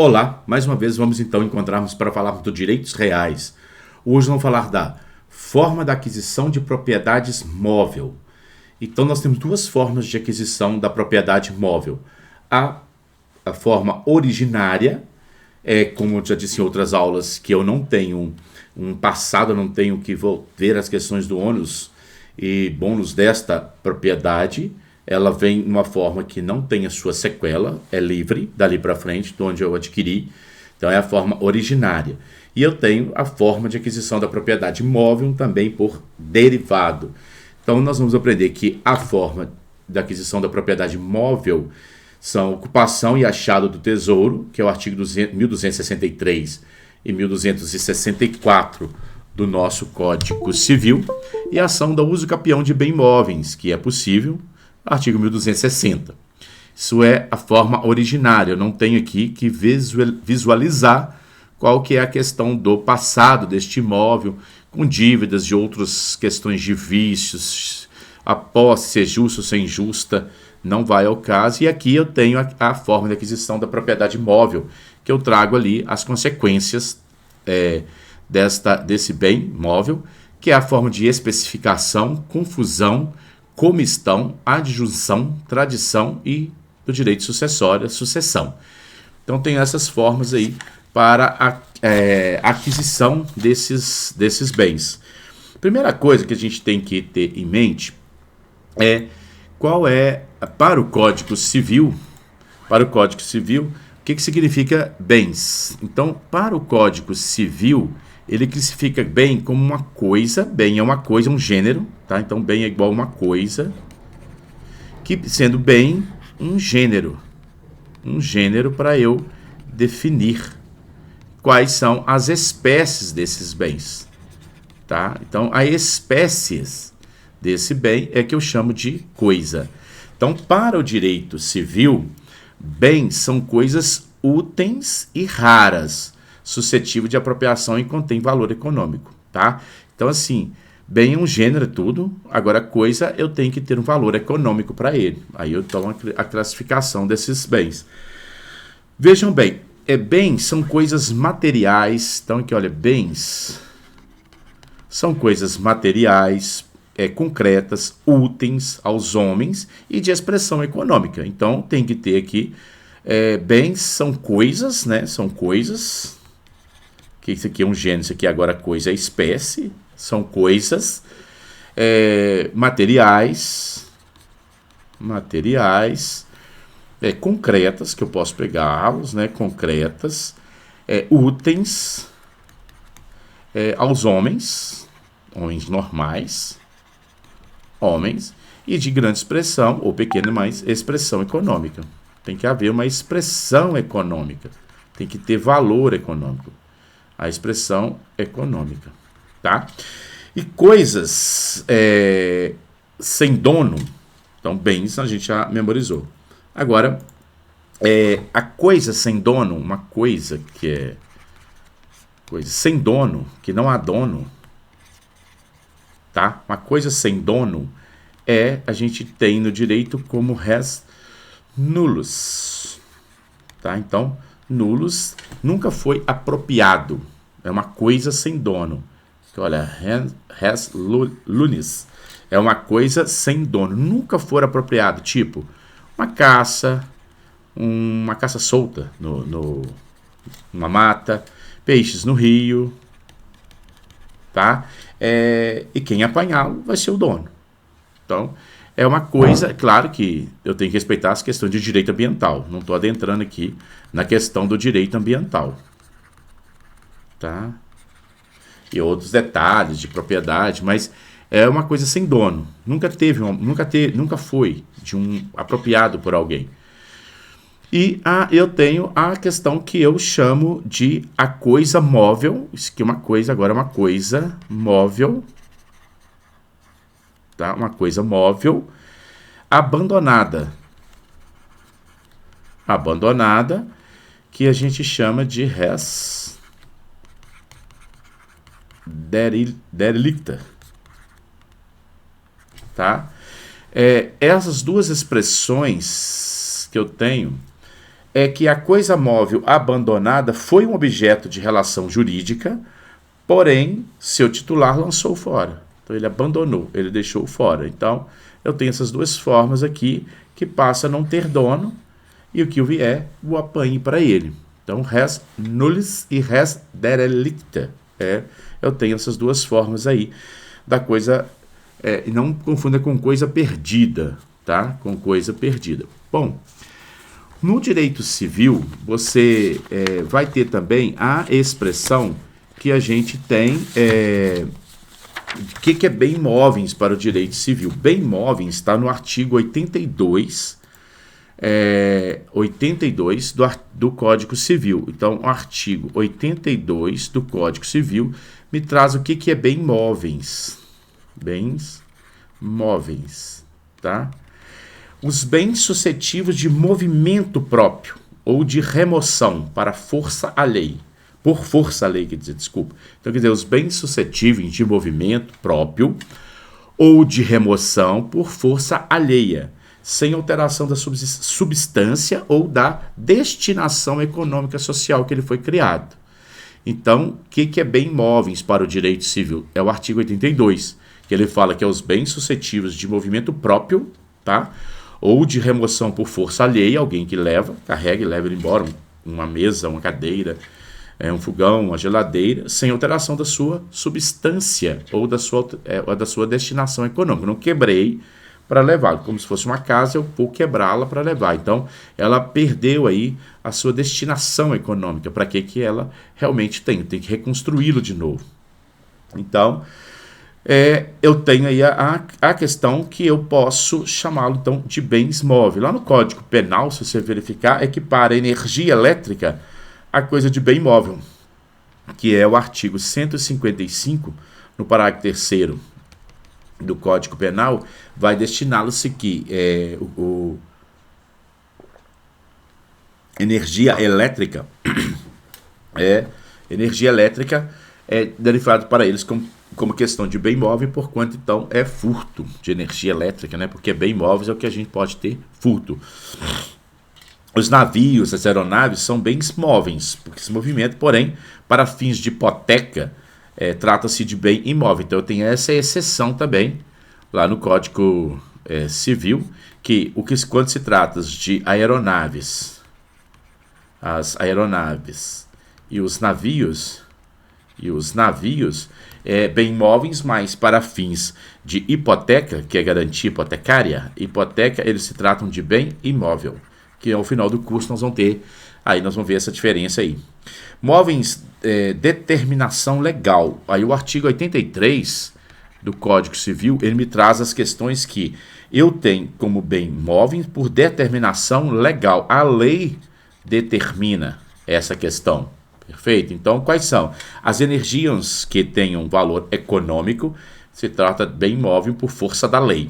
Olá, mais uma vez vamos então encontrarmos para falarmos dos direitos reais. Hoje vamos falar da forma da aquisição de propriedades móvel. Então nós temos duas formas de aquisição da propriedade móvel. A forma originária, como eu já disse em outras aulas, que eu não tenho um passado, eu não tenho que ver as questões do ônus e bônus desta propriedade. Ela vem numa forma que não tem a sua sequela, é livre dali para frente, de onde eu adquiri. Então é a forma originária. E eu tenho a forma de aquisição da propriedade móvel também por derivado. Então nós vamos aprender que a forma da aquisição da propriedade móvel são ocupação e achado do tesouro, que é o artigo 1263 e 1264 do nosso Código Civil, e a ação do uso capião de bens móveis, que é possível, artigo 1260. Isso é a forma originária. Eu não tenho aqui que visualizar qual que é a questão do passado deste imóvel, com dívidas de outras questões de vícios, a posse ser justa ou ser injusta, não vai ao caso. E aqui eu tenho a forma de aquisição da propriedade móvel, que eu trago ali as consequências desse bem móvel, que é a forma de especificação, confusão, comistão, adjunção, tradição e do direito sucessório, sucessão. Então tem essas formas aí para a aquisição desses bens. Primeira coisa que a gente tem que ter em mente é qual é, para o Código Civil, o que significa bens. Então, para o Código Civil, ele classifica bem como uma coisa. Bem é uma coisa, um gênero, tá? Então, bem é igual a uma coisa, que sendo bem um gênero para eu definir quais são as espécies desses bens, tá? Então, as espécies desse bem é que eu chamo de coisa. Então, para o direito civil, bens são coisas úteis e raras, suscetível de apropriação e contém valor econômico, tá? Então, assim, bem é um gênero, tudo. Agora, coisa, eu tenho que ter um valor econômico para ele. Aí eu tomo a classificação desses bens. Vejam bem, bens são coisas materiais. Então, aqui, olha, bens são coisas materiais, concretas, úteis aos homens e de expressão econômica. Então, tem que ter aqui, bens são coisas, né? São coisas. Que isso aqui é um gênero, isso aqui agora coisa é espécie, são coisas materiais, concretas, que eu posso pegá-los, né, concretas, úteis aos homens normais, homens, e de grande expressão, ou pequena, mas expressão econômica. Tem que haver uma expressão econômica, tem que ter valor econômico. A expressão econômica, tá? E coisas sem dono, então bens a gente já memorizou. Agora, a coisa sem dono, uma coisa que é coisa sem dono, que não há dono, tá? Uma coisa sem dono a gente tem no direito como res nullus, tá? Então, nullus nunca foi apropriado. É uma coisa sem dono. Então, olha, res lunis. É uma coisa sem dono. Nunca for apropriado. Tipo, uma caça solta numa mata, peixes no rio, tá? E quem apanhá-lo vai ser o dono. Então, é uma coisa, claro que eu tenho que respeitar as questões de direito ambiental. Não estou adentrando aqui na questão do direito ambiental, tá? E outros detalhes de propriedade, mas é uma coisa sem dono. Nunca foi apropriado por alguém. E eu tenho a questão que eu chamo de a coisa móvel. Isso aqui é uma coisa, agora é uma coisa móvel, tá? Uma coisa móvel abandonada, que a gente chama de res derelicta, tá? Essas duas expressões que eu tenho é que a coisa móvel abandonada foi um objeto de relação jurídica, porém, seu titular lançou fora. Então, ele abandonou, ele deixou fora. Então, eu tenho essas duas formas aqui, que passa a não ter dono, e o que vier, o apanhe para ele. Então, res nullis e res derelicta. Eu tenho essas duas formas aí da coisa, e não confunda com coisa perdida, tá? Com coisa perdida. Bom, no direito civil, você vai ter também a expressão que a gente tem, o que é bem móveis para o direito civil. Bem móveis está no artigo 82, 82 do Código Civil. Então, o artigo 82 do Código Civil me traz o que é bem móveis. Bens móveis, tá? Os bens suscetíveis de movimento próprio ou de remoção para força à lei. Por força à lei, quer dizer, desculpa. Então, quer dizer, os bens suscetíveis de movimento próprio ou de remoção por força alheia, sem alteração da substância ou da destinação econômica social que ele foi criado. Então, o que é bem móveis para o direito civil? É o artigo 82, que ele fala que é os bens suscetíveis de movimento próprio, tá? Ou de remoção por força alheia, alguém que carrega e leva ele embora, uma mesa, uma cadeira, um fogão, uma geladeira, sem alteração da sua substância ou da sua destinação econômica. Não quebrei para levar, como se fosse uma casa, eu vou quebrá-la para levar. Então, ela perdeu aí a sua destinação econômica, para que ela realmente tem que reconstruí-lo de novo. Então, eu tenho aí a questão que eu posso chamá-lo então de bens móveis. Lá no Código Penal, se você verificar, equipara a energia elétrica a coisa de bem móvel, que é o artigo 155, no parágrafo 3º do Código Penal, vai destiná-lo-se que energia elétrica é derivado para eles como questão de bem móvel, porquanto então é furto de energia elétrica, né? Porque bem móveis é o que a gente pode ter furto. Os navios, as aeronaves são bens móveis, porque se movimentam, porém, para fins de hipoteca, trata-se de bem imóvel. Então, eu tenho essa exceção também, lá no Código Civil, que quando se trata de aeronaves, as aeronaves e os navios, bem móveis, mas para fins de hipoteca, que é garantia hipotecária, eles se tratam de bem imóvel, que ao final do curso nós vamos ver essa diferença aí. Móveis, determinação legal. Aí o artigo 83 do Código Civil, ele me traz as questões que eu tenho como bem móvel por determinação legal. A lei determina essa questão. Perfeito? Então, quais são? As energias que tenham valor econômico, se trata de bem móvel por força da lei.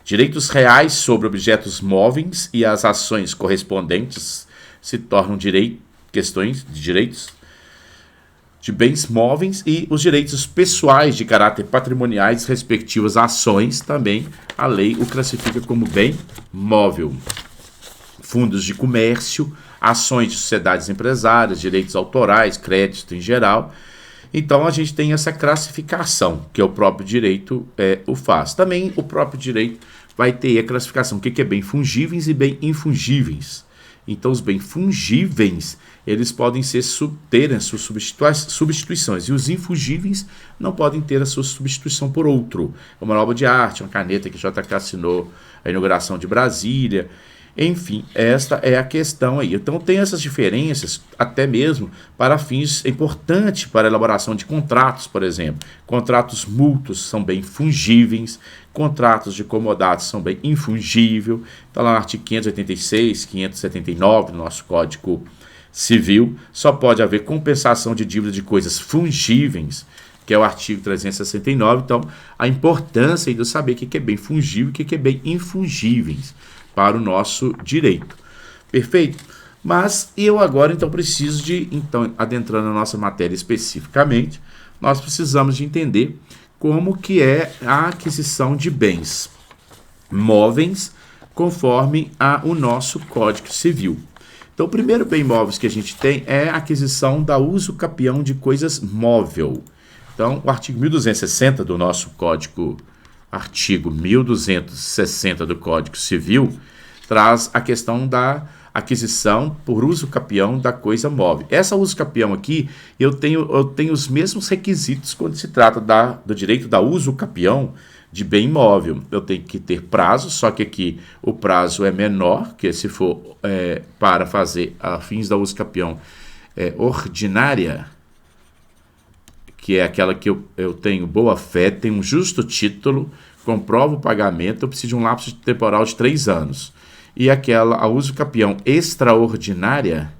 Direitos reais sobre objetos móveis e as ações correspondentes se tornam questões de direitos de bens móveis, e os direitos pessoais de caráter patrimoniais respectivas ações também a lei o classifica como bem móvel. Fundos de comércio, ações de sociedades empresárias, direitos autorais, crédito em geral. Então, a gente tem essa classificação, que o próprio direito o faz. Também o próprio direito vai ter a classificação, o que é bem fungíveis e bem infungíveis. Então, os bem fungíveis, eles podem ter as suas substituições, e os infungíveis não podem ter a sua substituição por outro. Uma obra de arte, uma caneta que JK assinou a inauguração de Brasília. Enfim, esta é a questão aí. Então, tem essas diferenças, até mesmo para fins importantes para a elaboração de contratos, por exemplo. Contratos mútuos são bem fungíveis, contratos de comodados são bem infungíveis. Está lá no artigo 586, 579 do nosso Código Civil. Só pode haver compensação de dívida de coisas fungíveis, que é o artigo 369. Então, a importância de eu saber o que é bem fungível e o que é bem infungíveis para o nosso direito. Perfeito? Mas eu agora, então, preciso adentrando na nossa matéria especificamente, nós precisamos de entender como que é a aquisição de bens móveis conforme o nosso Código Civil. Então, o primeiro bem imóveis que a gente tem é a aquisição da uso capião de coisas móvel. Então, o artigo 1260 do nosso Código, artigo 1260 do Código Civil, traz a questão da aquisição por uso capião da coisa móvel. Essa uso capião aqui, eu tenho os mesmos requisitos quando se trata do direito da uso capião de bem imóvel. Eu tenho que ter prazo, só que aqui o prazo é menor, que se for para fazer a fins da uso capião ordinária, que é aquela que eu tenho boa fé, tenho um justo título, comprovo o pagamento, eu preciso de um lapso temporal de 3 anos. E a uso capião extraordinária,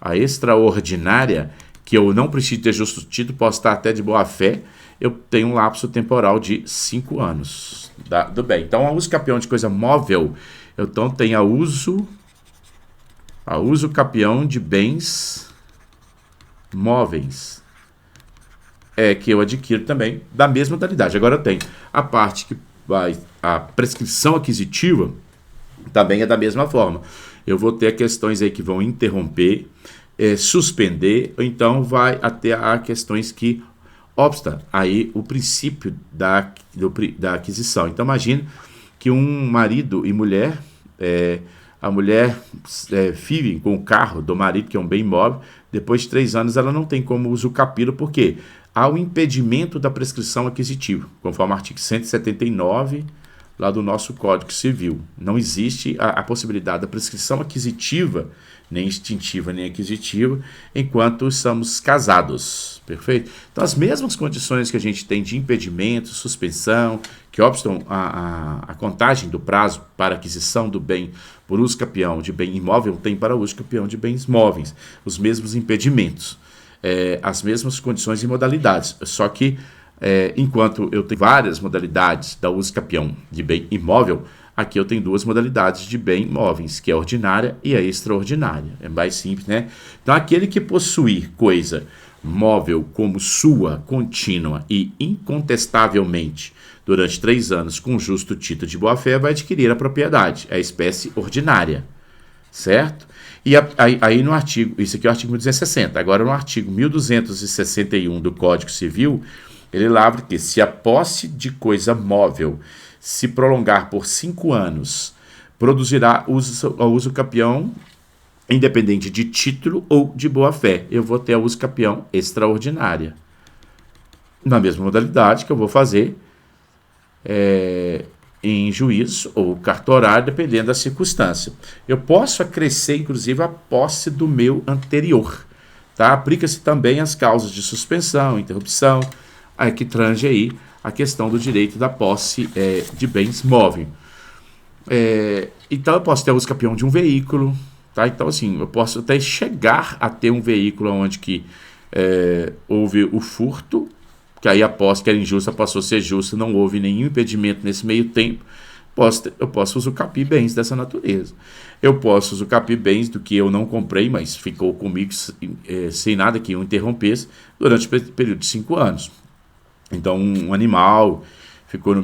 a extraordinária, que eu não preciso ter justo título, posso estar até de boa fé, eu tenho um lapso temporal de 5 anos. Do bem. Então, a uso capião de coisa móvel, então tem a uso capião de bens móveis, que eu adquiro também da mesma modalidade. Agora eu tenho a parte que a prescrição aquisitiva, também é da mesma forma. Eu vou ter questões aí que vão interromper, suspender, ou então vai até a questões que obsta aí o princípio da aquisição. Então, imagine que um marido e mulher, a mulher vive com o carro do marido, que é um bem imóvel, depois de 3 anos ela não tem como usucapí-lo, porque há o impedimento da prescrição aquisitiva, conforme o artigo 179 lá do nosso Código Civil. Não existe a possibilidade da prescrição aquisitiva, nem extintiva, nem aquisitiva, enquanto estamos casados. Perfeito? Então, as mesmas condições que a gente tem de impedimento, suspensão, que obstam a contagem do prazo para aquisição do bem por uso capião de bem imóvel, tem para uso capião de bens móveis. Os mesmos impedimentos, as mesmas condições e modalidades. Só que, enquanto eu tenho várias modalidades da uso capião de bem imóvel, aqui eu tenho 2 modalidades de bem imóveis, que é a ordinária e a extraordinária. É mais simples, né? Então, aquele que possuir coisa móvel como sua, contínua e incontestavelmente durante 3 anos com justo título de boa-fé vai adquirir a propriedade, a espécie ordinária, certo? E aí no artigo, isso aqui é o artigo 1260, agora no artigo 1261 do Código Civil, ele lavra que se a posse de coisa móvel se prolongar por 5 anos, produzirá uso capião independente de título ou de boa-fé. Eu vou ter a uso capião extraordinária. Na mesma modalidade que eu vou fazer em juízo ou cartorário, dependendo da circunstância. Eu posso acrescer, inclusive, a posse do meu anterior. Tá? Aplica-se também as causas de suspensão, interrupção, que trange aí a questão do direito da posse de bens móveis. Então, eu posso ter o uso capião de um veículo. Tá? Então, assim, eu posso até chegar a ter um veículo onde que houve o furto, que aí a posse que era injusta passou a ser justa, não houve nenhum impedimento nesse meio tempo. Eu posso usucapiar bens dessa natureza. Eu posso usucapiar bens do que eu não comprei, mas ficou comigo sem nada que eu interrompesse durante o período de 5 anos. Então, um animal ficou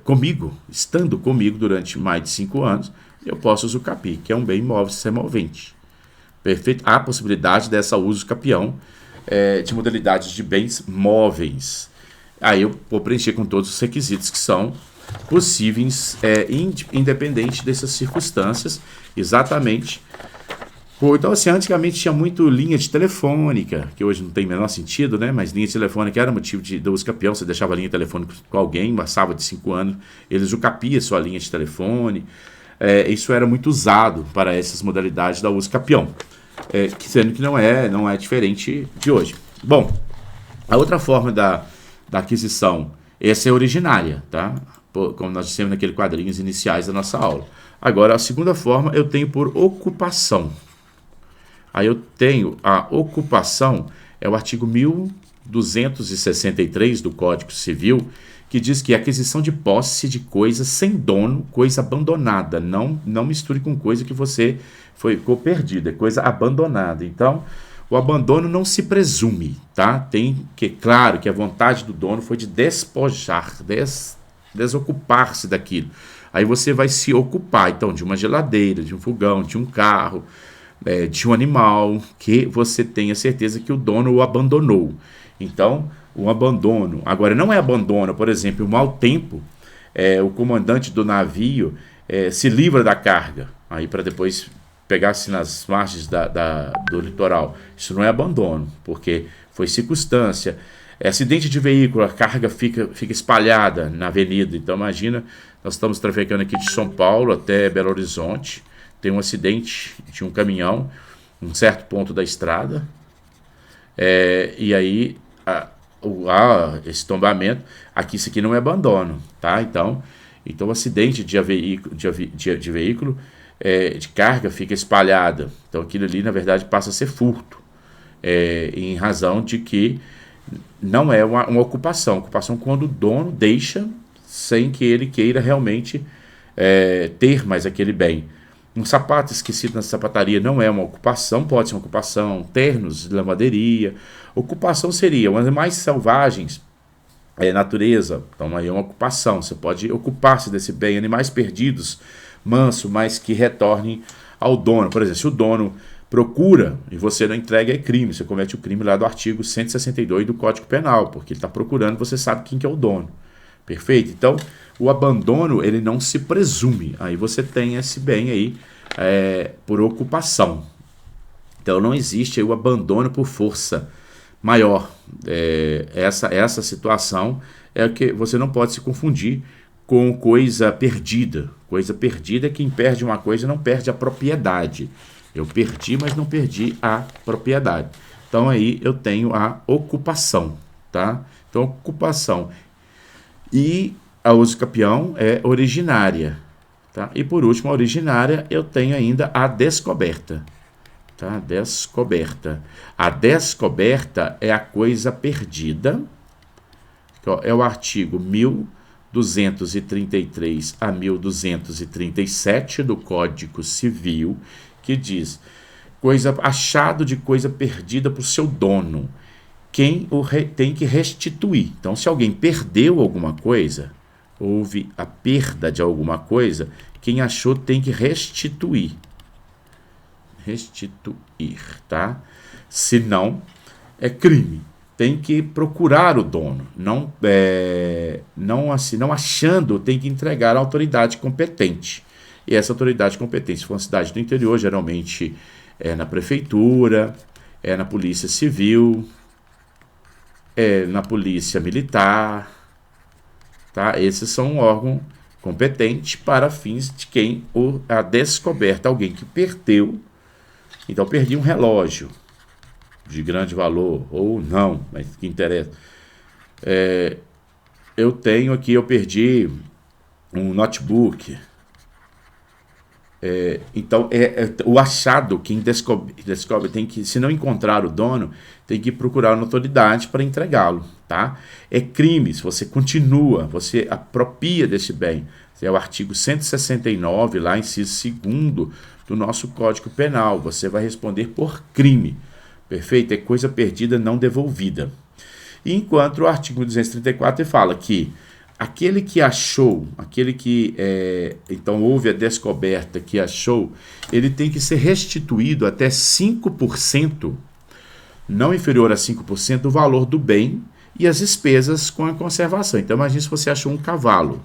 comigo, estando comigo durante mais de 5 anos, eu posso usucapiar, que é um bem imóvel semovente. Perfeito? Há a possibilidade dessa uso capião de modalidades de bens móveis. Aí eu vou preencher com todos os requisitos que são possíveis, independente dessas circunstâncias, exatamente. Então, assim, antigamente tinha muito linha de telefônica, que hoje não tem o menor sentido, né? Mas linha de telefônica era motivo de uso capião, você deixava a linha telefônica com alguém, passava de 5 anos, eles usucapiam sua linha de telefone. Isso era muito usado para essas modalidades da uso capião, sendo que não é diferente de hoje. Bom, a outra forma da aquisição, essa é originária, tá? Como nós dissemos naqueles quadrinhos iniciais da nossa aula. Agora, a segunda forma eu tenho por ocupação. Aí eu tenho a ocupação, é o artigo 1263 do Código Civil, que diz que a aquisição de posse de coisa sem dono, coisa abandonada. Não misture com coisa que ficou perdida, é coisa abandonada. Então, o abandono não se presume, tá? Tem que, claro, que a vontade do dono foi de despojar, desocupar-se daquilo. Aí você vai se ocupar, então, de uma geladeira, de um fogão, de um carro, de um animal, que você tenha certeza que o dono o abandonou. Então, o abandono. Agora, não é abandono, por exemplo, o mau tempo, o comandante do navio se livra da carga, aí para depois pegar-se nas margens do litoral. Isso não é abandono, porque foi circunstância. Acidente de veículo, a carga fica espalhada na avenida. Então, imagina, nós estamos trafegando aqui de São Paulo até Belo Horizonte, tem um acidente de um caminhão, um certo ponto da estrada, e aí esse tombamento, isso aqui não é abandono, tá? Então acidente de veículo de carga fica espalhada, então aquilo ali na verdade passa a ser furto, em razão de que não é uma ocupação quando o dono deixa sem que ele queira realmente ter mais aquele bem. Um sapato esquecido na sapataria não é uma ocupação, pode ser uma ocupação. Ternos de lavanderia. Ocupação seria os animais selvagens, natureza, então aí é uma ocupação. Você pode ocupar-se desse bem. Animais perdidos, manso, mas que retornem ao dono. Por exemplo, se o dono procura e você não entrega, é crime. Você comete o crime lá do artigo 162 do Código Penal, porque ele está procurando, você sabe quem que é o dono. Perfeito? Então, o abandono, ele não se presume. Aí você tem esse bem aí por ocupação. Então, não existe aí o abandono por força maior. Essa situação é que você não pode se confundir com coisa perdida. Coisa perdida é quem perde uma coisa não perde a propriedade. Eu perdi, mas não perdi a propriedade. Então, aí eu tenho a ocupação, tá? Então, ocupação. E a uso capião é originária, tá? E por último, a originária, eu tenho ainda a descoberta, tá? Descoberta. A descoberta é a coisa perdida, é o artigo 1233 a 1237 do Código Civil, que diz: achado de coisa perdida por seu dono, quem tem que restituir. Então, se alguém perdeu alguma coisa, houve a perda de alguma coisa, quem achou tem que restituir. Restituir, tá? Se não, é crime. Tem que procurar o dono. Não achando, tem que entregar à autoridade competente. E essa autoridade competente, se for uma cidade do interior, geralmente é na prefeitura, é na polícia civil, na polícia militar, tá? Esses são um órgão competente para fins de quem a descoberta, alguém que perdeu. Então, perdi um relógio de grande valor, ou não, mas que interessa. Eu perdi um notebook. Então, o achado, quem descobre tem que, se não encontrar o dono, tem que procurar uma autoridade para entregá-lo, tá? É crime, se você continua, você apropria desse bem. É o artigo 169, lá, inciso 2º do nosso Código Penal. Você vai responder por crime, perfeito? É coisa perdida não devolvida. E enquanto o artigo 234 fala que aquele que achou, então houve a descoberta que achou, ele tem que ser restituído até 5%, não inferior a 5% do valor do bem e as despesas com a conservação. Então, imagine se você achou um cavalo,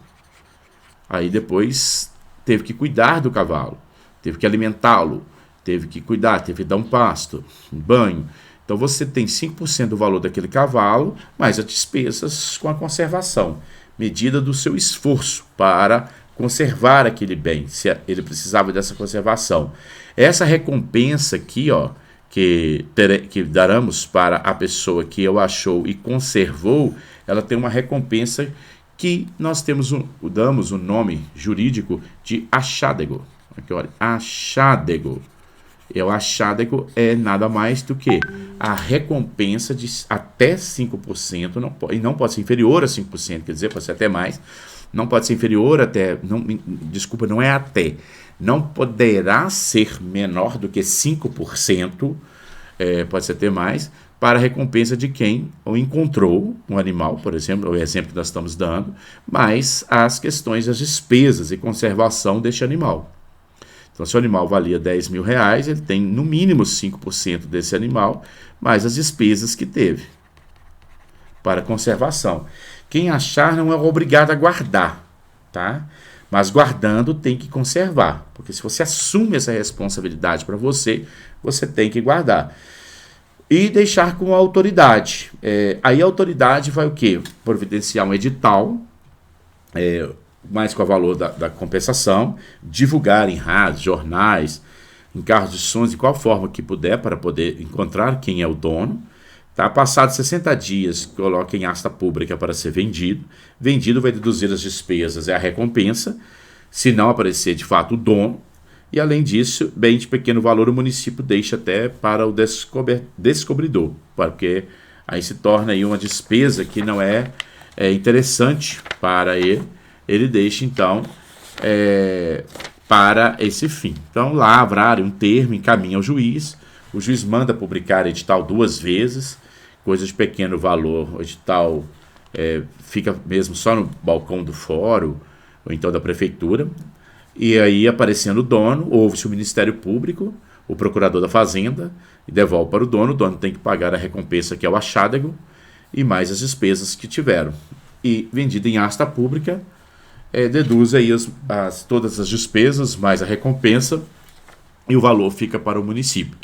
aí depois teve que cuidar do cavalo, teve que alimentá-lo, teve que cuidar, teve que dar um pasto, um banho. Então, você tem 5% do valor daquele cavalo, mais as despesas com a conservação, medida do seu esforço para conservar aquele bem, se ele precisava dessa conservação. Essa recompensa aqui, que daremos para a pessoa que o achou e conservou, ela tem uma recompensa que nós damos o nome jurídico de achádego. Aqui, olha, achádego. E o achádego é nada mais do que a recompensa de até 5%, não pode ser inferior a 5%, quer dizer, pode ser até mais, não pode ser inferior até, não é até, não poderá ser menor do que 5%, pode ser até mais, para a recompensa de quem o encontrou, um animal, por exemplo, o exemplo que nós estamos dando, mais as questões das despesas e conservação deste animal. Então, se o animal valia 10 mil reais, ele tem no mínimo 5% desse animal, mais as despesas que teve para conservação. Quem achar não é obrigado a guardar, tá? Mas guardando tem que conservar, porque se você assume essa responsabilidade para você, você tem que guardar. E deixar com a autoridade. Aí a autoridade vai o quê? Providenciar um edital, mais com o valor da compensação, divulgar em rádios, jornais, em carros de sons, de qual forma que puder, para poder encontrar quem é o dono. Tá? Passados 60 dias, coloca em asta pública para ser vendido. Vendido vai deduzir as despesas e a recompensa, se não aparecer de fato o dono. E além disso, bem de pequeno valor o município deixa até para o descobridor, porque aí se torna aí uma despesa que não é interessante para ele. Ele deixa então para esse fim. Então lá haverá um termo, encaminha ao juiz, o juiz manda publicar edital 2 vezes, coisa de pequeno valor, o edital fica mesmo só no balcão do fórum, ou então da prefeitura, e aí aparecendo o dono, ouve-se o Ministério Público, o procurador da Fazenda, e devolve para o dono tem que pagar a recompensa que é o achádego, e mais as despesas que tiveram. E vendido em asta pública, deduz aí todas as despesas, mais a recompensa, e o valor fica para o município.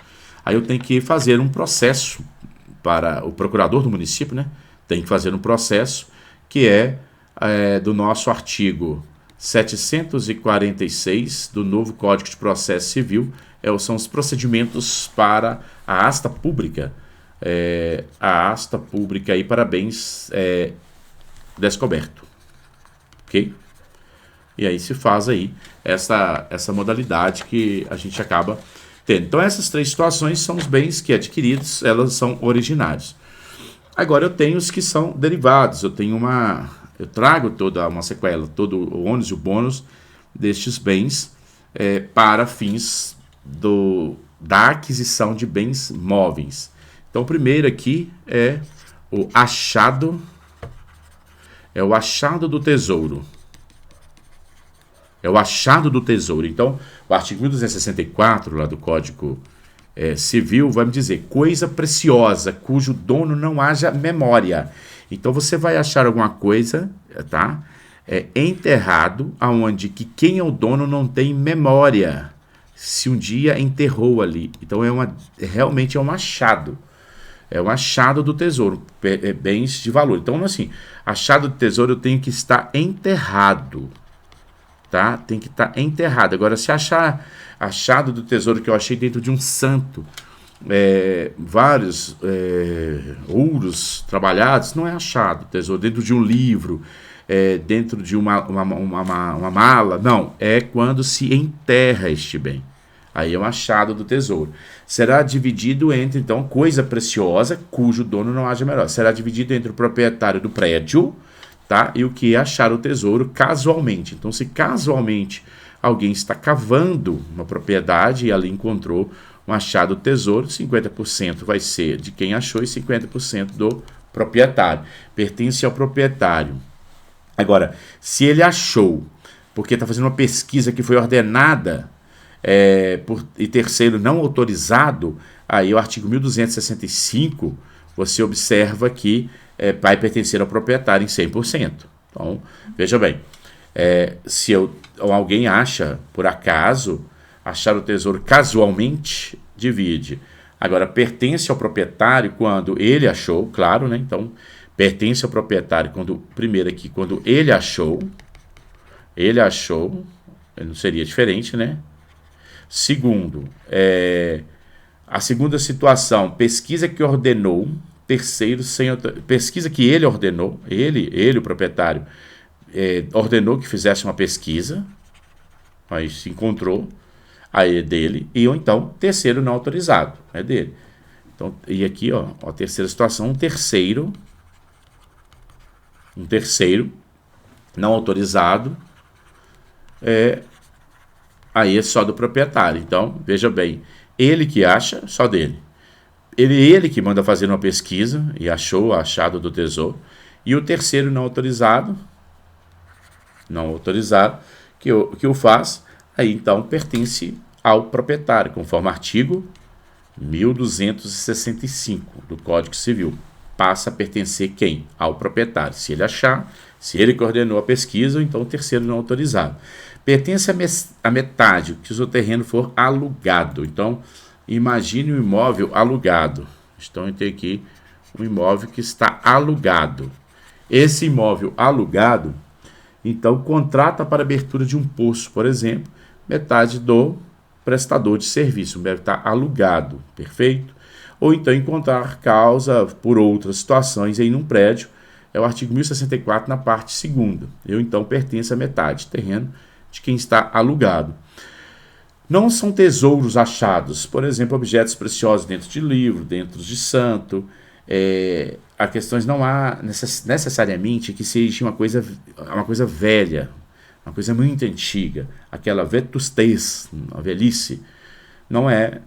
Aí eu tenho que fazer um processo para o procurador do município, né? Tem que fazer um processo que do nosso artigo 746 do novo Código de Processo Civil, são os procedimentos para a asta pública. A asta pública aí para bens descoberto. Ok? E aí se faz aí essa modalidade que a gente acaba tendo. Então essas 3 situações são os bens que adquiridos, elas são originários. Agora eu tenho os que são derivados, eu trago toda uma sequela, todo o ônus e o bônus destes bens para fins da aquisição de bens móveis. Então o primeiro aqui é o achado do tesouro. É o achado do tesouro. Então, o artigo 1264 lá do Código Civil vai me dizer coisa preciosa cujo dono não haja memória. Então, você vai achar alguma coisa, tá? Enterrado, aonde que quem é o dono não tem memória. Se um dia enterrou ali. Então, realmente é um achado. É um achado do tesouro, bens de valor. Então, assim, achado do tesouro eu tenho que estar enterrado. Tá? Tem que estar enterrado. Agora, se achado do tesouro que eu achei dentro de um santo, vários ouros trabalhados, não é achado tesouro. Dentro de um livro, dentro de uma mala, não. É quando se enterra este bem. Aí é um achado do tesouro. Será dividido entre, então, coisa preciosa, cujo dono não haja melhor. Será dividido entre o proprietário do prédio, tá? E o que é achar o tesouro casualmente. Então, se casualmente alguém está cavando uma propriedade e ali encontrou um achado tesouro, 50% vai ser de quem achou e 50% do proprietário. Pertence ao proprietário. Agora, se ele achou, porque está fazendo uma pesquisa que foi ordenada e terceiro não autorizado, aí o artigo 1265, você observa que vai pertencer ao proprietário em 100%. Então, veja bem, se alguém acha, por acaso, achar o tesouro casualmente, divide. Agora, pertence ao proprietário quando ele achou, claro, né? Então, pertence ao proprietário primeiro aqui, quando ele achou, não seria diferente, né? Segundo, a segunda situação, pesquisa que ordenou. Terceiro, pesquisa que ele ordenou, ele o proprietário, ordenou que fizesse uma pesquisa, aí se encontrou, aí é dele, ou então, terceiro não autorizado, é dele. Então, e aqui, a terceira situação, um terceiro não autorizado, aí é só do proprietário. Então, veja bem, ele que acha, só dele. ele que manda fazer uma pesquisa e achou o achado do tesouro. E o terceiro não autorizado, que o faz, aí então pertence ao proprietário, conforme o artigo 1265 do Código Civil. Passa a pertencer quem? Ao proprietário. Se ele achar, se ele coordenou a pesquisa, então o terceiro não autorizado. Pertence a metade, que se o terreno for alugado. Então, imagine um imóvel alugado. Então, eu tenho aqui um imóvel que está alugado. Esse imóvel alugado, então, contrata para abertura de um poço, por exemplo, metade do prestador de serviço, deve estar alugado, perfeito? Ou então encontrar causa por outras situações em um prédio, é o artigo 1064 na parte segunda. Eu então pertenço à metade terreno de quem está alugado. Não são tesouros achados, por exemplo, objetos preciosos dentro de livro, dentro de santo. A questões não há necessariamente que seja uma coisa velha, uma coisa muito antiga, aquela vetustez, a velhice. Não é.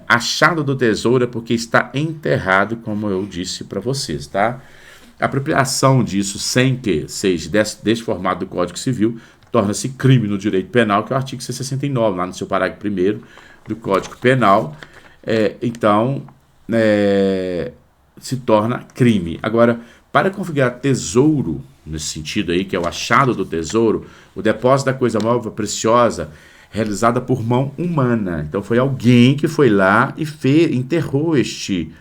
Achado do tesouro é porque está enterrado, como eu disse para vocês, tá? A apropriação disso, sem que seja deste formato do Código Civil, torna-se crime no direito penal, que é o artigo 169, lá no seu parágrafo 1º do Código Penal. Se torna crime. Agora, para configurar tesouro, nesse sentido aí, que é o achado do tesouro, o depósito da coisa móvel preciosa, realizada por mão humana. Então, foi alguém que foi lá e enterrou este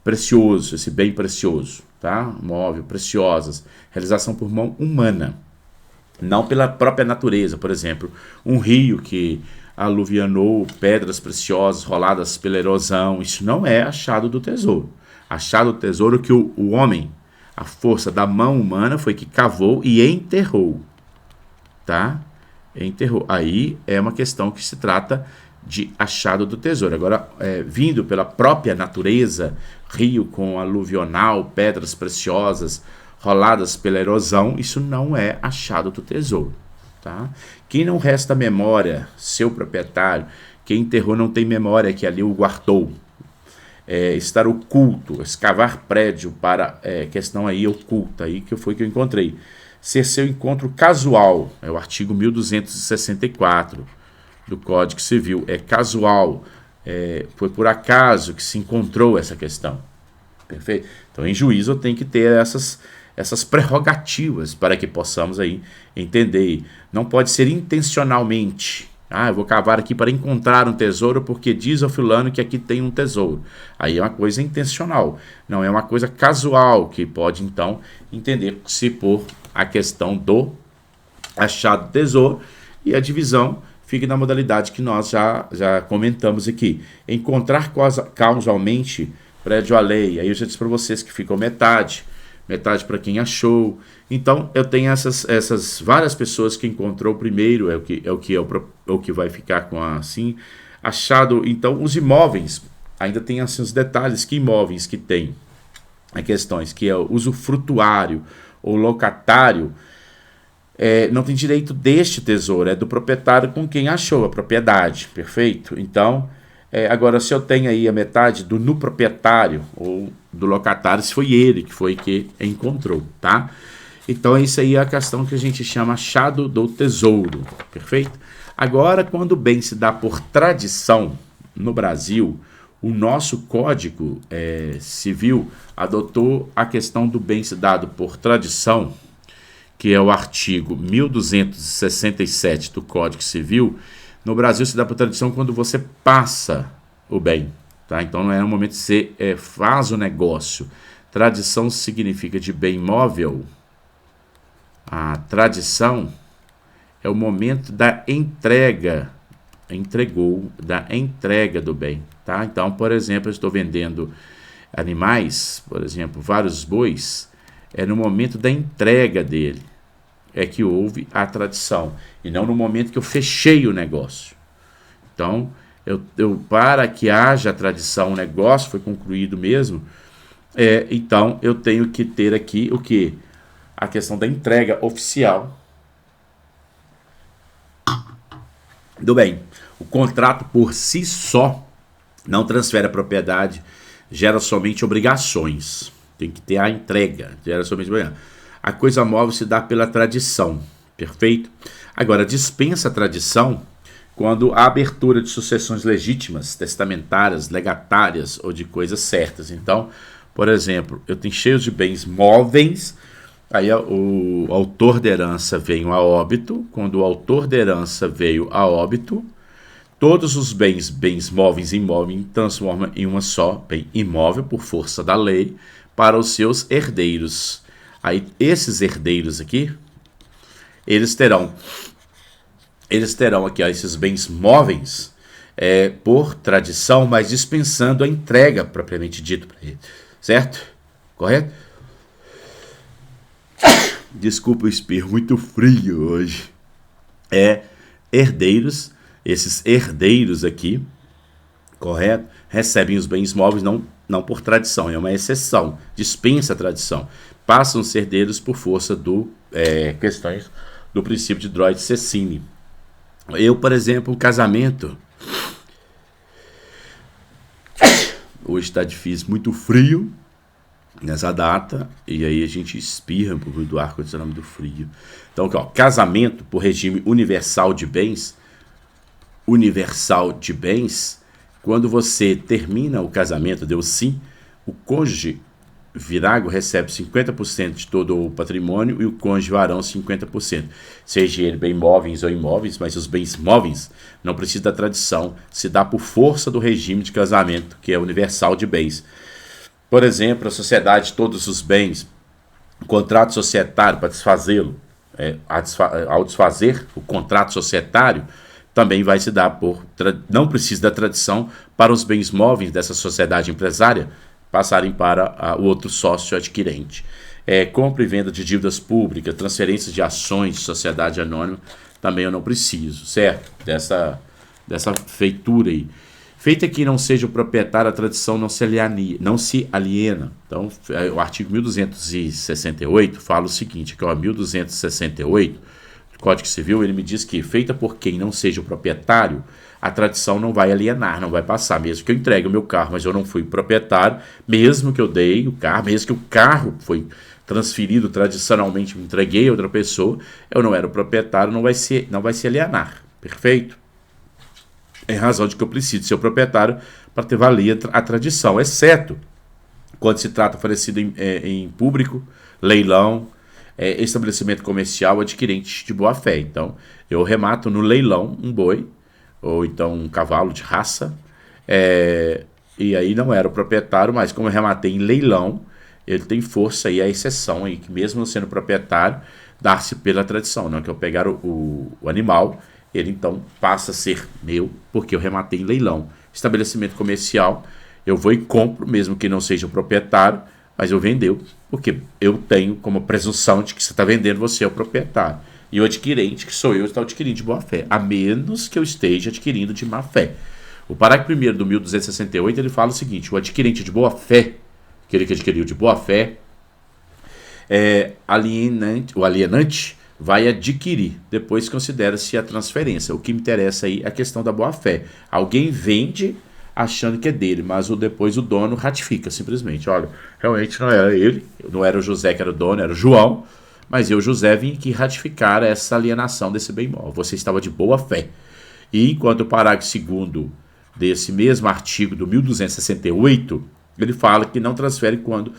precioso, esse bem precioso, tá? Móvel, preciosas. Realização por mão humana. Não pela própria natureza, por exemplo, um rio que aluvianou pedras preciosas roladas pela erosão, isso não é achado do tesouro. Achado do tesouro que o homem, a força da mão humana, foi que cavou e enterrou, tá? Enterrou. Aí é uma questão que se trata de achado do tesouro. Agora, vindo pela própria natureza, rio com aluvional, pedras preciosas, roladas pela erosão, isso não é achado do tesouro, tá? Quem não resta memória, seu proprietário, quem enterrou não tem memória que ali o guardou. Estar oculto, escavar prédio para questão aí oculta, aí que foi que eu encontrei. Ser seu encontro casual, é o artigo 1264 do Código Civil, é casual, foi por acaso que se encontrou essa questão, perfeito? Então, em juízo, eu tenho que ter essas prerrogativas para que possamos aí entender. Não pode ser intencionalmente. Eu vou cavar aqui para encontrar um tesouro porque diz ao fulano que aqui tem um tesouro. Aí é uma coisa intencional, não é uma coisa casual que pode então entender-se por a questão do achado do tesouro, e a divisão fica na modalidade que nós já comentamos aqui. Encontrar causalmente prédio à lei. Aí eu já disse para vocês que ficam metade para quem achou. Então, eu tenho essas várias pessoas que encontrou primeiro, é o que vai ficar com assim, achado. Então, os imóveis, ainda tem assim os detalhes, que imóveis que tem, questões, que é o usufrutuário ou locatário, não tem direito deste tesouro, é do proprietário com quem achou a propriedade, perfeito? Então, agora, se eu tenho aí a metade no proprietário ou do locatário, se foi ele que encontrou, tá? Então, isso aí é a questão que a gente chama achado do tesouro, perfeito? Agora, quando o bem se dá por tradição no Brasil, o nosso Código Civil adotou a questão do bem se dado por tradição, que é o artigo 1267 do Código Civil. No Brasil se dá por tradição quando você passa o bem, tá? Então não é no momento que você faz o negócio. Tradição significa de bem móvel. A tradição é o momento da entrega, da entrega do bem, tá? Então, por exemplo, eu estou vendendo animais, por exemplo, vários bois, no momento da entrega dele é que houve a tradição, e não no momento que eu fechei o negócio. Então, para que haja a tradição, o negócio foi concluído mesmo, então eu tenho que ter aqui o quê? A questão da entrega oficial do bem. O contrato por si só Não transfere a propriedade, gera somente obrigações. Tem que ter a entrega, gera somente obrigações. A coisa móvel se dá pela tradição, perfeito? Agora, dispensa a tradição quando há abertura de sucessões legítimas, testamentárias, legatárias ou de coisas certas. Então, por exemplo, eu tenho cheios de bens móveis, aí o autor da herança veio a óbito. Quando o autor da herança veio a óbito, todos os bens móveis e imóveis transformam em uma só bem imóvel por força da lei para os seus herdeiros. Aí esses herdeiros aqui, eles terão aqui, ó, esses bens móveis por tradição, mas dispensando a entrega propriamente dito para eles, certo? Correto? Desculpa o espirro, muito frio hoje. Herdeiros, esses herdeiros aqui, correto? Recebem os bens móveis não por tradição, é uma exceção, dispensa a tradição. Passam a ser herdeiros por força questões do princípio de Droit-Cessini. Eu, por exemplo, um casamento. Hoje está difícil, muito frio nessa data, e aí a gente espirra por causa do ar-condicionado do frio. Então, aqui, ó, casamento por regime universal de bens. Quando você termina o casamento, deu sim, o cônjuge virago recebe 50% de todo o patrimônio e o cônjuge varão 50%. Seja ele bem móveis ou imóveis, mas os bens móveis não precisam da tradição, se dá por força do regime de casamento, que é universal de bens. Por exemplo, a sociedade, todos os bens, o contrato societário para desfazê-lo, ao desfazer o contrato societário, também vai se dar não precisa da tradição para os bens móveis dessa sociedade empresária passarem para o outro sócio adquirente. Compra e venda de dívidas públicas, transferência de ações de sociedade anônima, também eu não preciso, certo? Dessa feitura aí. Feita que não seja o proprietário, a tradição não se aliena. Então, o artigo 1268 fala o seguinte, que é o 1268, do Código Civil, ele me diz que, feita por quem não seja o proprietário, a tradição não vai alienar, não vai passar. Mesmo que eu entregue o meu carro, mas eu não fui proprietário, mesmo que eu dei o carro, mesmo que o carro foi transferido tradicionalmente, me entreguei a outra pessoa, eu não era o proprietário, não vai se alienar. Perfeito? Em razão de que eu preciso ser o proprietário para ter valia a tradição, exceto quando se trata oferecido em público, leilão, estabelecimento comercial, adquirente de boa fé. Então, eu remato no leilão um boi, ou então um cavalo de raça, e aí não era o proprietário, mas como eu rematei em leilão, ele tem força aí, a exceção aí, que mesmo sendo proprietário, dar-se pela tradição, não é que eu pegar o animal, ele então passa a ser meu, porque eu rematei em leilão. Estabelecimento comercial, eu vou e compro, mesmo que não seja o proprietário, mas eu vendeu, porque eu tenho como presunção de que você está vendendo, você é o proprietário. E o adquirente, que sou eu, está adquirindo de boa fé, a menos que eu esteja adquirindo de má fé. O parágrafo 1º do 1268, ele fala o seguinte, o adquirente de boa fé, aquele que adquiriu de boa fé, o alienante vai adquirir, depois considera-se a transferência. O que me interessa aí é a questão da boa fé. Alguém vende achando que é dele, mas depois o dono ratifica, simplesmente. Olha, realmente não era ele, não era o José que era o dono, era o João, mas eu, José, vim aqui ratificar essa alienação desse bem móvel. Você estava de boa fé. E enquanto o parágrafo 2º desse mesmo artigo do 1268, ele fala que não transfere quando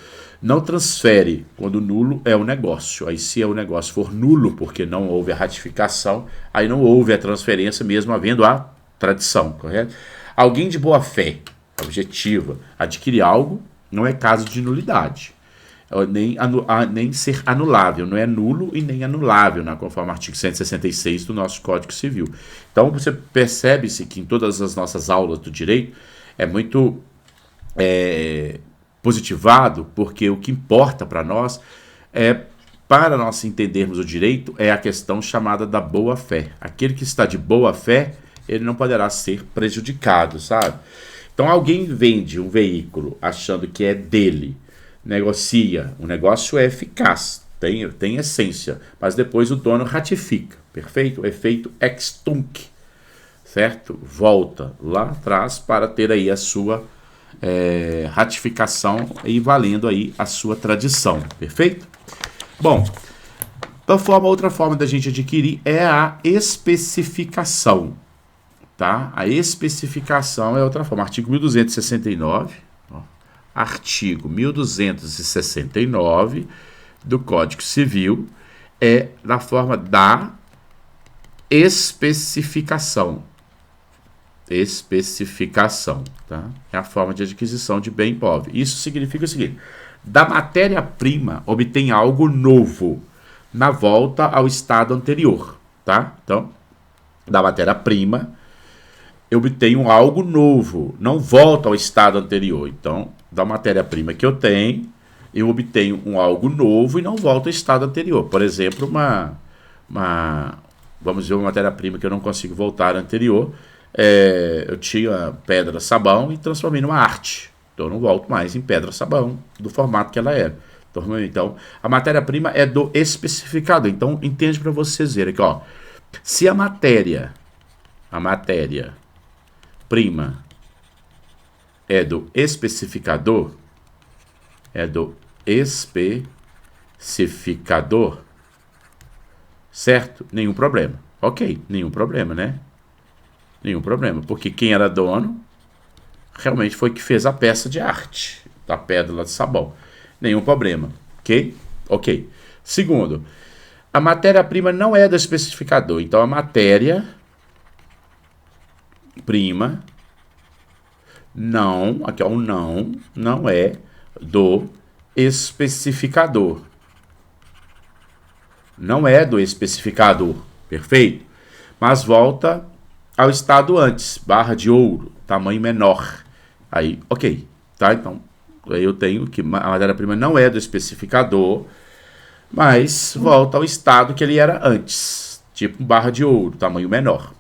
nulo é o negócio. Aí se o negócio for nulo porque não houve a ratificação, aí não houve a transferência mesmo havendo a tradição, correto? Alguém de boa fé, objetiva, adquirir algo, não é caso de nulidade, nem ser anulável, não é nulo e nem anulável, conforme o artigo 166 do nosso Código Civil. Então você percebe-se que em todas as nossas aulas do direito é muito positivado, porque o que importa para nós para nós entendermos o direito, é a questão chamada da boa-fé. Aquele que está de boa-fé, ele não poderá ser prejudicado, sabe? Então, alguém vende um veículo achando que é dele, negocia, o negócio é eficaz, tem essência, mas depois o dono ratifica, perfeito? O efeito ex tunc, certo? Volta lá atrás para ter aí a sua ratificação e valendo aí a sua tradição, perfeito? Bom, outra forma da gente adquirir é a especificação, tá? A especificação é outra forma, artigo 1269, ó, artigo 1269 do Código Civil é na forma da especificação. Especificação, tá? É a forma de adquisição de bem imóvel. Isso significa o seguinte: da matéria-prima obtém algo novo na volta ao estado anterior, tá? Então, da matéria-prima eu obtenho algo novo, não volta ao estado anterior. Então, da matéria-prima que eu tenho, eu obtenho algo novo e não volto ao estado anterior. Por exemplo, vamos ver uma matéria-prima que eu não consigo voltar ao anterior. Eu tinha pedra-sabão e transformei numa arte. Então, eu não volto mais em pedra-sabão do formato que ela era. Então, a matéria-prima é do especificador. Então, entende para vocês verem aqui, ó. Se a matéria-prima é do especificador, certo? Nenhum problema. Ok, nenhum problema, né? Nenhum problema, porque quem era dono realmente foi que fez a peça de arte, da pedra lá de sabão. Nenhum problema, ok? Ok. Segundo, a matéria-prima não é do especificador, então a matéria-prima não é do especificador. Não é do especificador, perfeito? Mas volta ao estado antes, barra de ouro, tamanho menor. Aí, ok, tá? Então, aí eu tenho que a matéria-prima não é do especificador, mas volta ao estado que ele era antes, tipo barra de ouro, tamanho menor.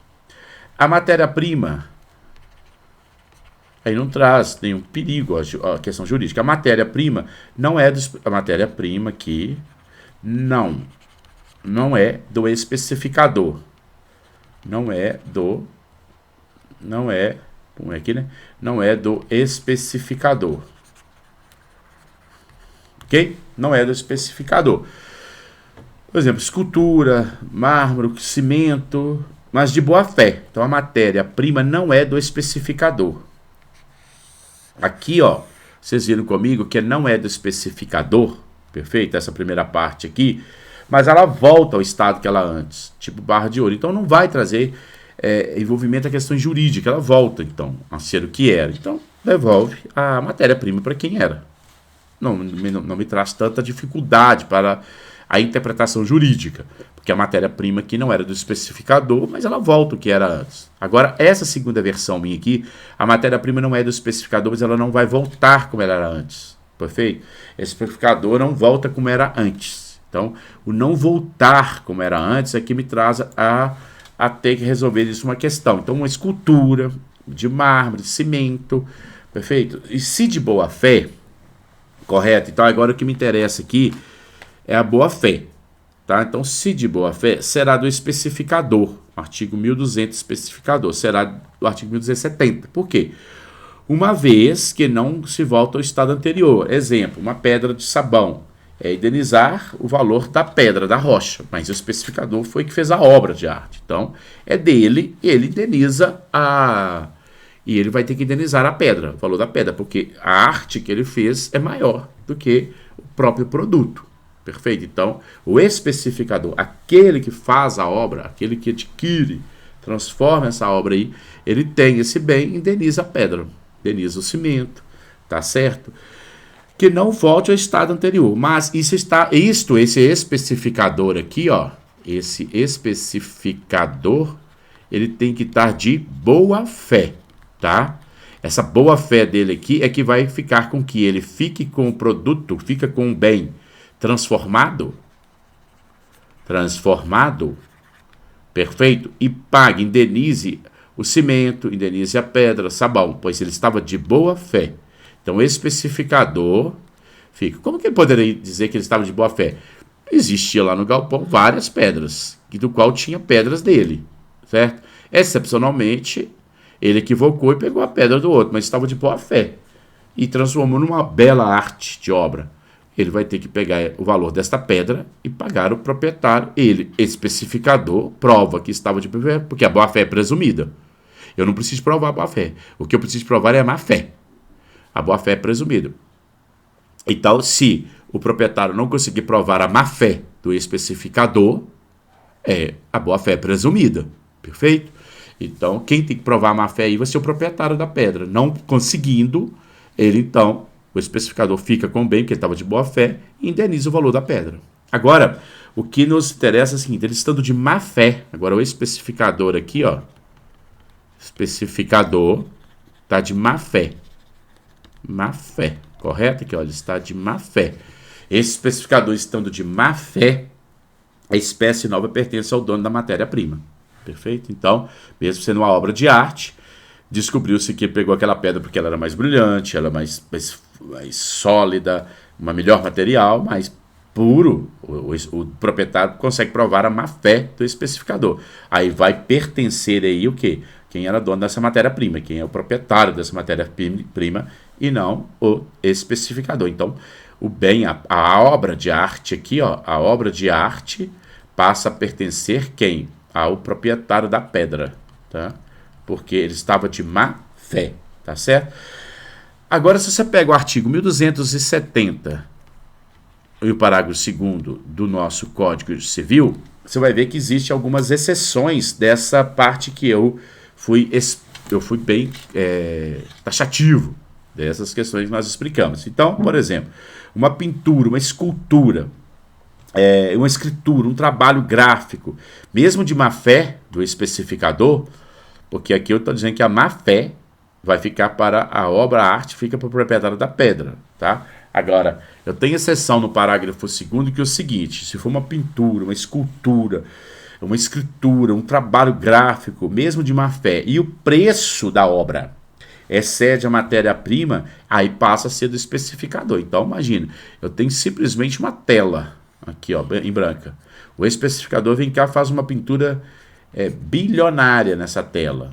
A matéria-prima, aí não traz nenhum perigo a questão jurídica. A matéria-prima não é a matéria-prima aqui não é do especificador. Não é do especificador. Ok? Não é do especificador. Por exemplo, escultura, mármore, cimento, mas de boa fé. Então a matéria-prima não é do especificador. Aqui, ó, vocês viram comigo que não é do especificador, perfeito? Essa primeira parte aqui, mas ela volta ao estado que ela antes, tipo barra de ouro. Então não vai trazer envolvimento a questão jurídica, ela volta então a ser o que era. Então devolve a matéria-prima para quem era. Não me traz tanta dificuldade para a interpretação jurídica, porque a matéria-prima aqui não era do especificador, mas ela volta o que era antes. Agora, essa segunda versão minha aqui, a matéria-prima não é do especificador, mas ela não vai voltar como ela era antes, perfeito? Esse especificador não volta como era antes. Então, o não voltar como era antes é que me traz a ter que resolver isso uma questão. Então, uma escultura de mármore, de cimento, perfeito? E se de boa fé, correto? Então, agora o que me interessa aqui é a boa-fé, tá? Então, se de boa-fé, será do especificador, artigo 1200 especificador, será do artigo 1270. Por quê? Uma vez que não se volta ao estado anterior. Exemplo, uma pedra de sabão. É indenizar o valor da pedra, da rocha, mas o especificador foi que fez a obra de arte. Então, é dele e ele indeniza e ele vai ter que indenizar a pedra, o valor da pedra, porque a arte que ele fez é maior do que o próprio produto. Perfeito? Então, o especificador, aquele que faz a obra, aquele que adquire, transforma essa obra aí, ele tem esse bem, indeniza a pedra, indeniza o cimento, tá certo? Que não volte ao estado anterior. Mas esse especificador aqui, ó, esse especificador, ele tem que estar de boa fé, tá? Essa boa fé dele aqui é que vai ficar com que ele fique com o produto, fica com o bem transformado, perfeito? E pague, indenize o cimento, indenize a pedra, sabão, pois ele estava de boa fé. Então, o especificador fica. Como que ele poderia dizer que ele estava de boa fé? Existia lá no galpão várias pedras, do qual tinha pedras dele, certo? Excepcionalmente, ele equivocou e pegou a pedra do outro, mas estava de boa fé e transformou numa bela arte de obra. Ele vai ter que pegar o valor desta pedra e pagar o proprietário. Ele, especificador, prova que estava de boa fé, porque a boa fé é presumida. Eu não preciso provar a boa fé. O que eu preciso provar é a má fé. A boa fé é presumida. Então, se o proprietário não conseguir provar a má fé do especificador, a boa fé é presumida. Perfeito? Então, quem tem que provar a má fé aí vai ser o proprietário da pedra. Não conseguindo, ele então, o especificador fica com o bem, porque ele estava de boa fé, e indeniza o valor da pedra. Agora, o que nos interessa é o seguinte, ele estando de má fé, agora o especificador aqui, ó, especificador está de má fé. Má fé, correto? Aqui, ó, ele está de má fé. Esse especificador estando de má fé, a espécie nova pertence ao dono da matéria-prima. Perfeito? Então, mesmo sendo uma obra de arte, descobriu-se que pegou aquela pedra porque ela era mais brilhante, ela mais sólida, uma melhor material, mais puro. O proprietário consegue provar a má fé do especificador. Aí vai pertencer aí o quê? Quem era dono dessa matéria-prima, quem é o proprietário dessa matéria-prima e não o especificador. Então, o bem, a obra de arte aqui, ó, a obra de arte passa a pertencer quem? Ao proprietário da pedra, tá? Porque ele estava de má fé, tá certo? Agora, se você pega o artigo 1270 e o parágrafo 2º do nosso Código Civil, você vai ver que existem algumas exceções dessa parte que eu fui bem taxativo dessas questões que nós explicamos. Então, por exemplo, uma pintura, uma escultura, uma escritura, um trabalho gráfico, mesmo de má fé do especificador, porque aqui eu estou dizendo que a má fé vai ficar para a obra, a arte fica para o proprietário da pedra, tá? Agora, eu tenho exceção no parágrafo 2º que é o seguinte, se for uma pintura, uma escultura, uma escritura, um trabalho gráfico, mesmo de má fé, e o preço da obra excede a matéria-prima, aí passa a ser do especificador. Então, imagina, eu tenho simplesmente uma tela, aqui ó, em branca. O especificador vem cá, faz uma pintura bilionária nessa tela.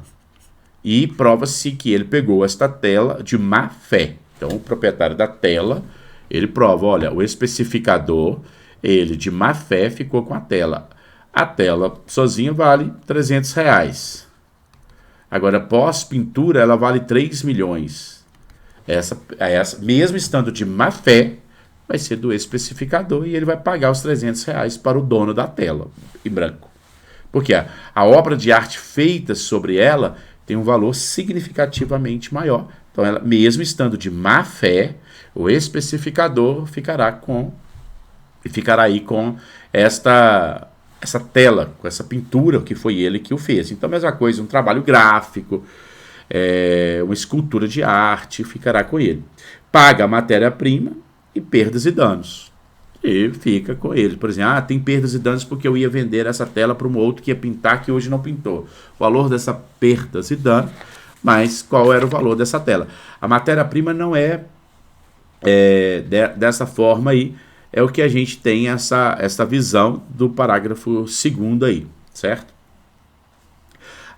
E prova-se que ele pegou esta tela de má fé. Então, o proprietário da tela, ele prova, olha, o especificador, ele de má fé ficou com a tela. A tela sozinha vale R$300. Agora, pós-pintura, ela vale 3 milhões. Essa, mesmo estando de má fé, vai ser do especificador e ele vai pagar os R$300 para o dono da tela, em branco. Porque a obra de arte feita sobre ela tem um valor significativamente maior. Então, ela, mesmo estando de má fé, o especificador ficará aí com essa tela, com essa pintura que foi ele que o fez. Então, a mesma coisa, um trabalho gráfico, uma escultura de arte, ficará com ele. Paga a matéria-prima e perdas e danos. E fica com ele. Por exemplo, tem perdas e danos porque eu ia vender essa tela para um outro que ia pintar que hoje não pintou. O valor dessa perdas e danos, mas qual era o valor dessa tela? A matéria-prima não dessa forma aí, é o que a gente tem essa visão do parágrafo 2º aí, certo?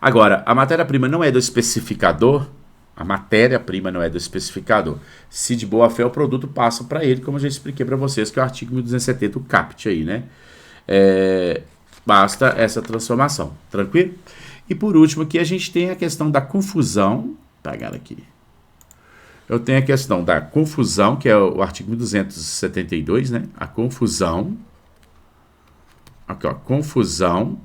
Agora, a matéria-prima não é do especificador, a matéria-prima não é do especificador. Se de boa fé o produto passa para ele, como eu já expliquei para vocês, que é o artigo 1270, o CAPT aí, né? Basta essa transformação, tranquilo? E por último aqui a gente tem a questão da confusão, pegar aqui. Eu tenho a questão da confusão, que é o artigo 1272, né? A confusão. Aqui, ó, confusão.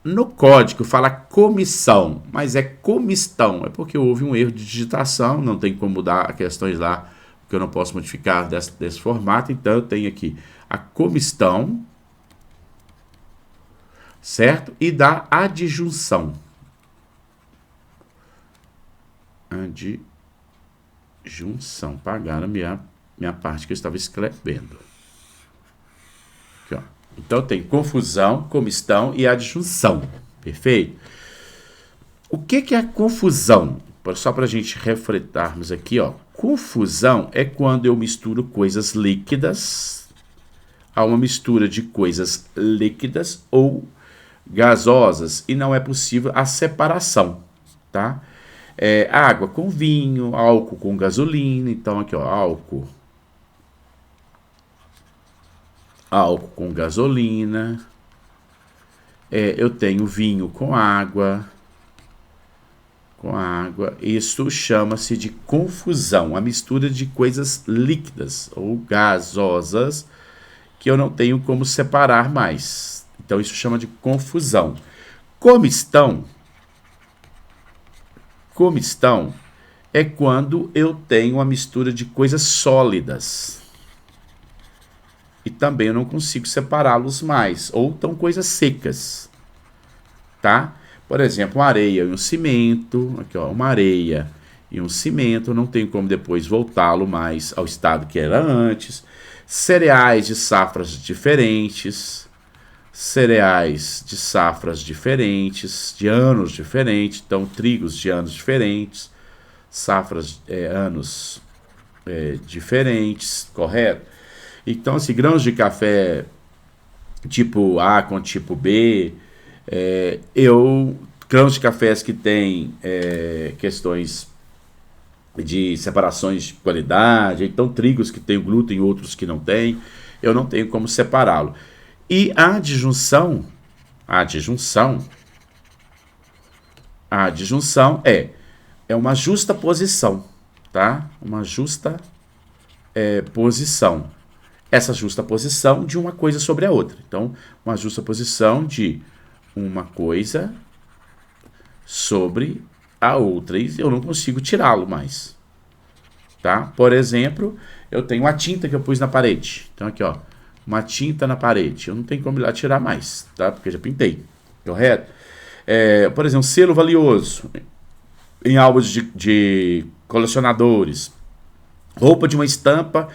No código fala comissão, mas é comistão. É porque houve um erro de digitação, não tem como mudar questões lá, porque eu não posso modificar desse formato. Então, eu tenho aqui a comistão, certo? E da adjunção. Adjunção. Pagaram minha parte que eu estava escrevendo. Aqui, ó. Então, tem confusão, comistão e adjunção. Perfeito? O que é a confusão? Só para a gente refletarmos aqui, ó. Confusão é quando eu misturo coisas líquidas a uma mistura de coisas líquidas ou gasosas e não é possível a separação, tá? Água com vinho, álcool com gasolina, então aqui ó, álcool com gasolina, eu tenho vinho com água, isso chama-se de confusão, a mistura de coisas líquidas ou gasosas que eu não tenho como separar mais, então isso chama de confusão. Comistão é quando eu tenho uma mistura de coisas sólidas e também eu não consigo separá-los mais, ou estão coisas secas, tá? Por exemplo, uma areia e um cimento, aqui ó, uma areia e um cimento, não tenho como depois voltá-lo mais ao estado que era antes. Cereais de safras diferentes, de anos diferentes, então trigos de anos diferentes, safras, anos diferentes, correto? Então, assim, grãos de café tipo A com tipo B, grãos de cafés que têm questões de separações de qualidade, então trigos que têm glúten e outros que não têm, eu não tenho como separá-lo. E a adjunção é uma justa posição, tá? Uma justa posição. Essa justa posição de uma coisa sobre a outra. Então, uma justa posição de uma coisa sobre a outra. E eu não consigo tirá-lo mais, tá? Por exemplo, eu tenho a tinta que eu pus na parede. Então, aqui, ó. Uma tinta na parede, eu não tenho como ir lá tirar mais, tá? Porque eu já pintei, correto? Por exemplo, selo valioso em álbuns de colecionadores, roupa de uma estampa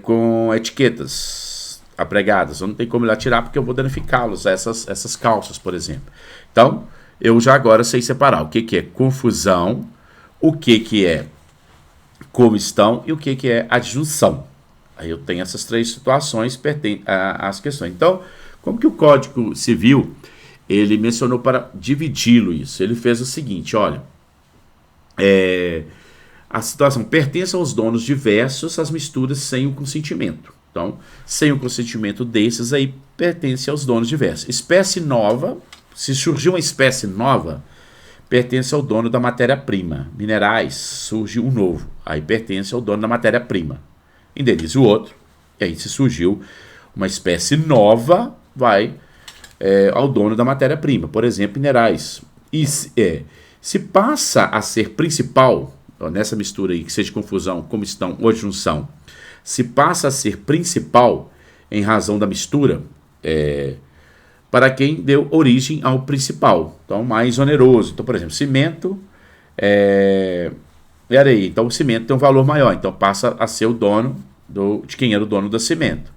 com etiquetas apregadas, eu não tenho como ir lá tirar porque eu vou danificá-los, essas calças, por exemplo. Então, eu já agora sei separar o que é confusão, o que é comistão e o que é adjunção. Aí eu tenho essas três situações pertencentes às questões. Então, como que o Código Civil, ele mencionou para dividi-lo isso? Ele fez o seguinte, olha, a situação pertence aos donos diversos as misturas sem o consentimento. Então, sem o consentimento desses aí, pertence aos donos diversos. Espécie nova, se surgiu uma espécie nova, pertence ao dono da matéria-prima. Minerais, surge um novo, aí pertence ao dono da matéria-prima. Indeniza o outro, e aí se surgiu uma espécie nova, vai ao dono da matéria-prima, por exemplo, minerais. E se passa a ser principal, ó, nessa mistura aí, que seja confusão, comistão ou adjunção, se passa a ser principal em razão da mistura, para quem deu origem ao principal, então mais oneroso. Então, por exemplo, cimento e areia. Então o cimento tem um valor maior, então passa a ser o dono de quem era o dono do cimento.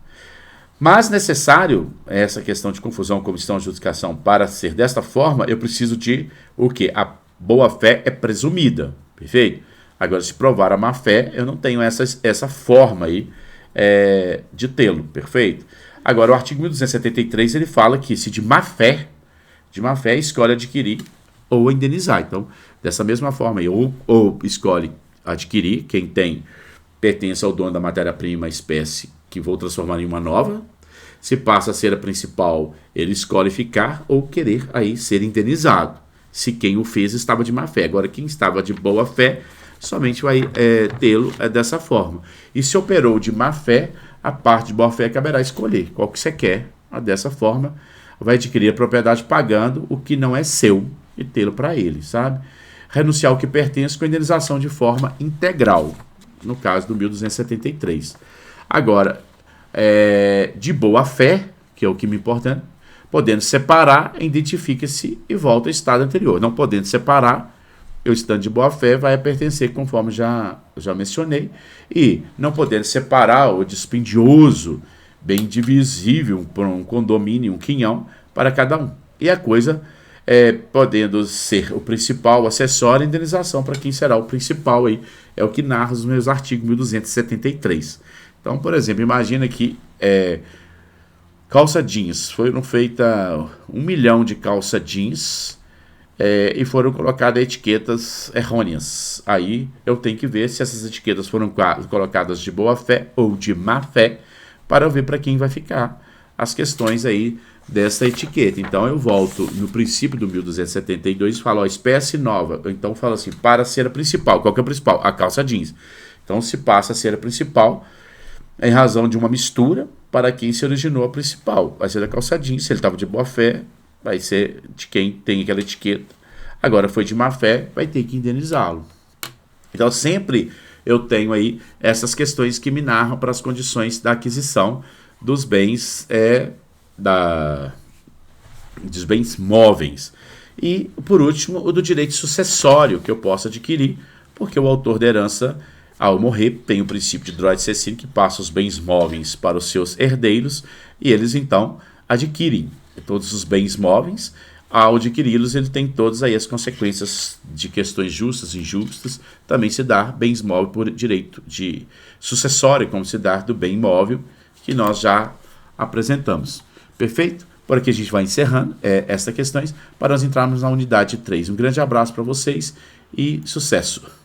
Mas necessário essa questão de confusão, comissão, adjudicação, para ser desta forma, eu preciso de o quê? A boa-fé é presumida, perfeito? Agora, se provar a má-fé, eu não tenho essa forma aí de tê-lo, perfeito? Agora, o artigo 1273, ele fala que se de má-fé escolhe adquirir ou indenizar. Então, dessa mesma forma, ou escolhe adquirir, quem tem pertence ao dono da matéria-prima, espécie que vou transformar em uma nova. Se passa a ser a principal, ele escolhe ficar ou querer aí ser indenizado, se quem o fez estava de má fé. Agora, quem estava de boa fé, somente vai tê-lo dessa forma. E se operou de má fé, a parte de boa fé caberá escolher qual que você quer. Dessa forma, vai adquirir a propriedade pagando o que não é seu e tê-lo para ele, sabe? Renunciar ao que pertence com indenização de forma integral, no caso do 1273. Agora, de boa fé, que é o que me importa, podendo separar, identifica-se e volta ao estado anterior. Não podendo separar, eu estando de boa fé, vai pertencer, conforme já mencionei. E não podendo separar, o dispendioso, bem divisível por um condomínio, um quinhão, para cada um. E a coisa, podendo ser o principal, o acessório, a indenização para quem será o principal aí, é o que narra os meus artigos 1273. Então, por exemplo, imagina que Calça jeans. Foram feitas 1 milhão de calça jeans e foram colocadas etiquetas errôneas. Aí eu tenho que ver se essas etiquetas foram colocadas de boa fé ou de má fé, para eu ver para quem vai ficar as questões aí dessa etiqueta. Então eu volto no princípio do 1272 e falo, ó, espécie nova. Então falo assim, para a cera principal. Qual que é a principal? A calça jeans. Então se passa a cera principal em razão de uma mistura para quem se originou a principal. Vai ser da calça jeans, se ele estava de boa fé, vai ser de quem tem aquela etiqueta. Agora foi de má fé, vai ter que indenizá-lo. Então sempre eu tenho aí essas questões que me narram para as condições da aquisição dos bens dos bens móveis. E, por último, o do direito sucessório que eu posso adquirir, porque o autor da herança, ao morrer, tem o princípio de droit de cessine, que passa os bens móveis para os seus herdeiros, e eles, então, adquirem todos os bens móveis. Ao adquiri-los, ele tem todas aí as consequências de questões justas e injustas. Também se dá bens móveis por direito de sucessório, como se dá do bem imóvel, que nós já apresentamos. Perfeito? Por aqui a gente vai encerrando essas questões para nós entrarmos na unidade 3. Um grande abraço para vocês e sucesso!